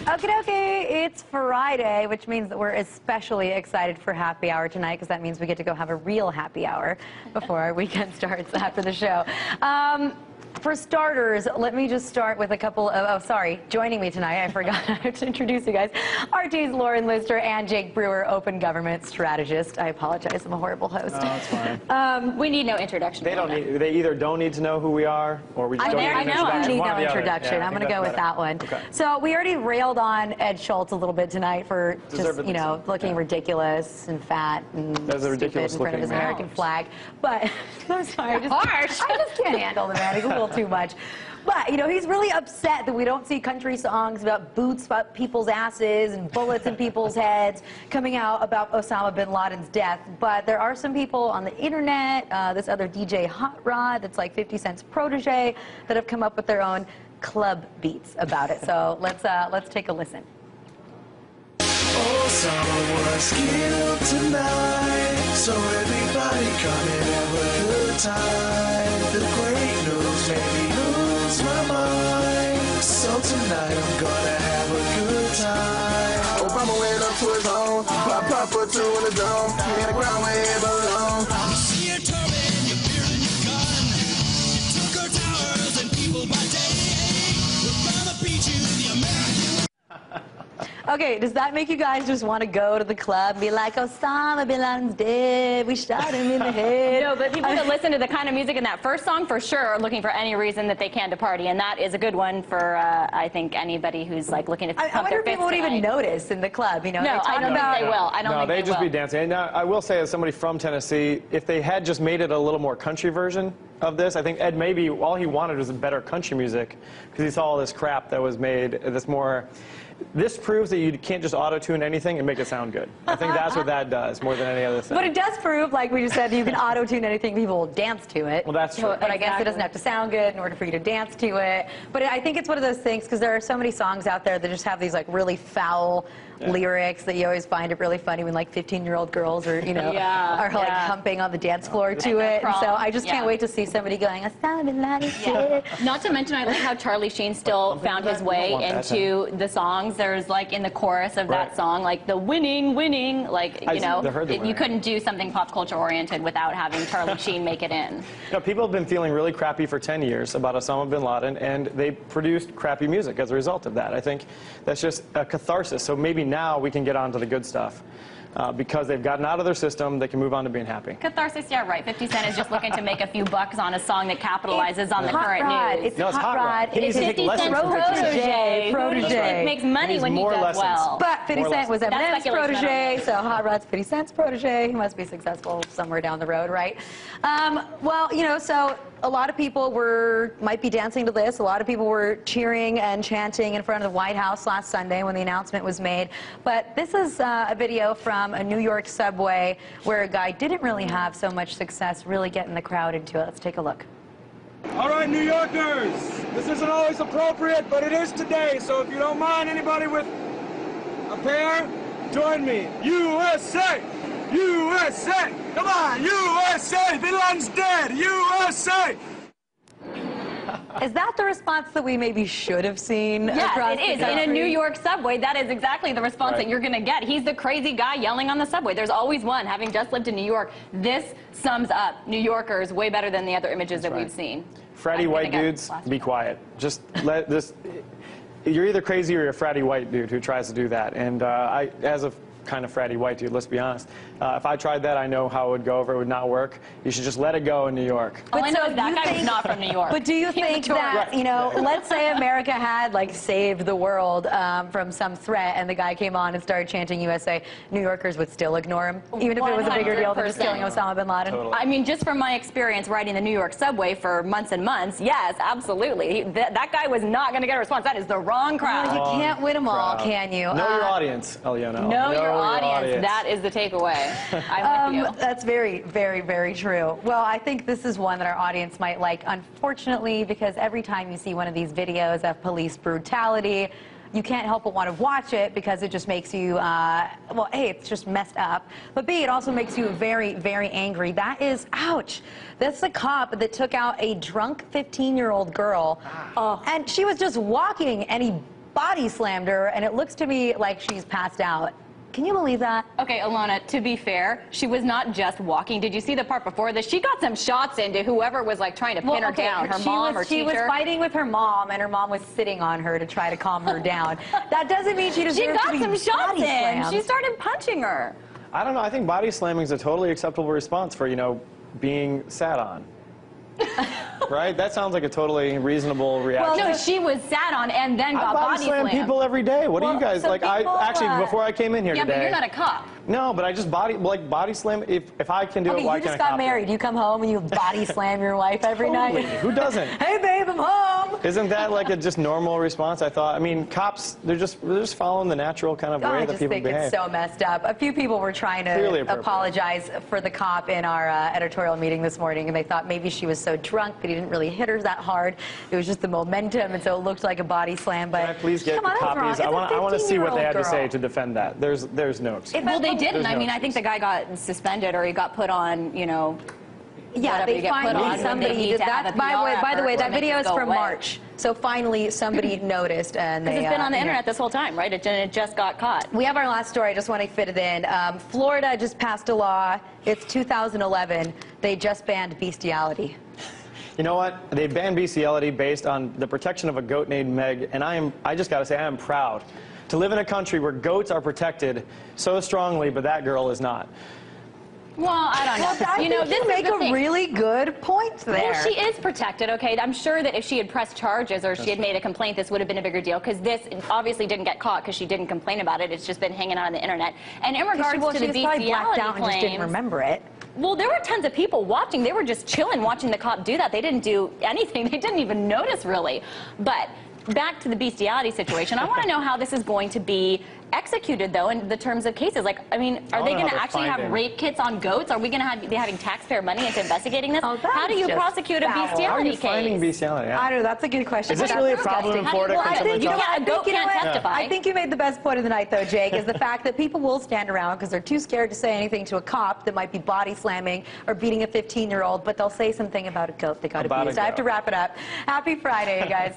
Okay, it's Friday, which means that we're especially excited for happy hour tonight, because that means we get to go have a real happy hour before our weekend starts after the show. For starters, let me just start with a couple of, joining me tonight, I forgot to introduce you guys, RT's Lauren Lister and Jake Brewer, open government strategist. I apologize, I'm a horrible host. No, that's fine. We need no introduction. They either don't need to know who we are, or we just don't need an introduction. I need no introduction. Yeah, I'm going to go with that one. Okay. So we already railed on Ed Schultz a little bit tonight for just, you know, looking ridiculous and fat and stupid in front of his American flag. But, I'm sorry, I just can't handle the man. He's a little too much. But, you know, he's really upset that we don't see country songs about boots up people's asses and bullets in people's heads coming out about Osama bin Laden's death. But there are some people on the internet, this other DJ Hot Rod that's like 50 Cent's protege, that have come up with their own club beats about it. So let's take a listen. Osama was killed tonight, so everybody come and have a good time. The great news made me lose my mind, so tonight I'm gonna have a good time. Obama went up to his home, pop for two in the dome, in the ground where it belongs. You see your turban, your beer and your gun, you took our towers and people by day. We're gonna beat you, the American. Okay, does that make you guys just want to go to the club and be like, Osama bin Laden's dead, we shot him in the head? No, but people that listen to the kind of music in that first song for sure are looking for any reason that they can to party, and that is a good one for, I think, anybody who's like looking to pump I wonder their if fists people would even tonight. notice in the club, you know? No, I don't think they will. I don't think they'd they just will. be dancing. And I will say, as somebody from Tennessee, if they had just made it a little more country version of this, I think Ed maybe all he wanted was a better country music, because he saw all this crap that was made, this more... This proves that you can't just auto-tune anything and make it sound good. I think that's what that does, more than any other thing. But it does prove, like we just said, you can auto-tune anything, people will dance to it. Well, that's true. But I guess it doesn't have to sound good in order for you to dance to it. But I think it's one of those things, because there are so many songs out there that just have these like really foul lyrics that you always find it really funny when like 15-year-old girls are, you know, are like humping on the dance floor to it. And so I just can't wait to see somebody going, Osama bin Laden shit. Not to mention, I like how Charlie Sheen still found his way into the songs. There's like in the chorus of that song, like the winning, like, you know, you couldn't do something pop culture oriented without having Charlie Sheen make it in. You know, people have been feeling really crappy for 10 years about Osama bin Laden, and they produced crappy music as a result of that. I think that's just a catharsis. So maybe now we can get on to the good stuff. Because they've gotten out of their system, they can move on to being happy. Catharsis, yeah, right. 50 Cent is just looking to make a few bucks on a song that capitalizes on the current news. It's Hot Rod. It's 50 Cent's protege. Protege makes money when he does well. But 50 Cent was Eminem's protege, so Hot Rod's 50 Cent's protege. He must be successful somewhere down the road, right? Well, you know, so a lot of people might be dancing to this. A lot of people were cheering and chanting in front of the White House last Sunday when the announcement was made. But this is a video from a New York subway where a guy didn't really have so much success really getting the crowd into it. Let's take a look. All right, New Yorkers, this isn't always appropriate, but it is today. So if you don't mind, anybody with a pair, join me. USA! USA! Come on, USA! Bin Laden's dead! USA! Is that the response that we maybe should have seen? Yes, it is. In a New York subway, that is exactly the response that you're going to get. He's the crazy guy yelling on the subway. There's always one. Having just lived in New York, this sums up New Yorkers way better than the other images that we've seen. Fratty white dudes, be quiet. Just let this... You're either crazy or you're a fratty white dude who tries to do that. And as a kind of fratty white dude, let's be honest. If I tried that, I know how it would go over. It would not work. You should just let it go in New York. All I know is that guy was not from New York. But do you think that, you know, let's say America had, like, saved the world from some threat and the guy came on and started chanting USA, New Yorkers would still ignore him, even if it was a bigger deal than just killing Osama bin Laden? Totally. I mean, just from my experience riding the New York subway for months and months, yes, absolutely. That guy was not going to get a response. That is the wrong crowd. Well, you can't win them all, can you? Know your audience, Eliana. Know your audience. That is the takeaway. I'm with you. That's very, very, very true. Well, I think this is one that our audience might like, unfortunately, because every time you see one of these videos of police brutality, you can't help but want to watch it because it just makes you, well, A, it's just messed up, but B, it also makes you very, very angry. That is, ouch. That's the cop that took out a drunk 15-year-old girl, and she was just walking, and he body slammed her, and it looks to me like she's passed out. Can you believe that? Okay, Alana, to be fair, she was not just walking. Did you see the part before this? She got some shots into whoever was like trying to pin her down, her mom or teacher. She was fighting with her mom, and her mom was sitting on her to try to calm her down. That doesn't mean she deserves to be body slammed. She got some shots in. She started punching her. I don't know. I think body slamming is a totally acceptable response for, you know, being sat on. Right? That sounds like a totally reasonable reaction. Well, no, she was sat on and then got body slammed. I body slam people every day. What do you guys like? Before I came in here today. Yeah, but you're not a cop. No, but I just body slam. If I can do it, why can't I? You just got married. You come home and you body slam your wife every night. Who doesn't? Hey, babe, I'm home. Isn't that like a just normal response? I thought. I mean, cops, they're just following the natural kind of way that people behave. I just think it's so messed up. A few people were trying to apologize for the cop in our editorial meeting this morning, and they thought maybe she was so drunk that he didn't really hit her that hard. It was just the momentum, and so it looked like a body slam. But can I please get copies? I want to see what they had to say to defend that. There's no excuse. Well, they didn't. I mean, I think the guy got suspended or he got put on, you know. Yeah, they finally somebody did that. By the way, that video is from March. So finally somebody noticed, and because it's been on the internet this whole time, right? It just got caught. We have our last story. I just want to fit it in. Florida just passed a law. It's 2011. They just banned bestiality. You know what? They banned bestiality based on the protection of a goat named Meg, and I just got to say, I am proud to live in a country where goats are protected so strongly, but that girl is not. Well, I don't know. Well, you know, this make a really good point there. Well, she is protected, okay? I'm sure that if she had pressed charges or she had made a complaint, this would have been a bigger deal, because this obviously didn't get caught because she didn't complain about it. It's just been hanging out on the internet. And in regards to the bestiality claims, and just didn't remember it. Well, there were tons of people watching. They were just chilling, watching the cop do that. They didn't do anything. They didn't even notice, really. But back to the bestiality situation, I want to know how this is going to be executed, though, in the terms of cases. Like, I mean, are they going to actually have rape kits on goats? Are we going to be having taxpayer money into investigating this? How do you prosecute a bestiality case? How are you finding bestiality? Yeah. I don't know. That's a good question. Is this really a problem in Florida? Well, a goat can't testify. I think you made the best point of the night, though, Jake, is the fact that people will stand around because they're too scared to say anything to a cop that might be body slamming or beating a 15-year-old, but they'll say something about a goat that got abused. I have to wrap it up. Happy Friday, you guys.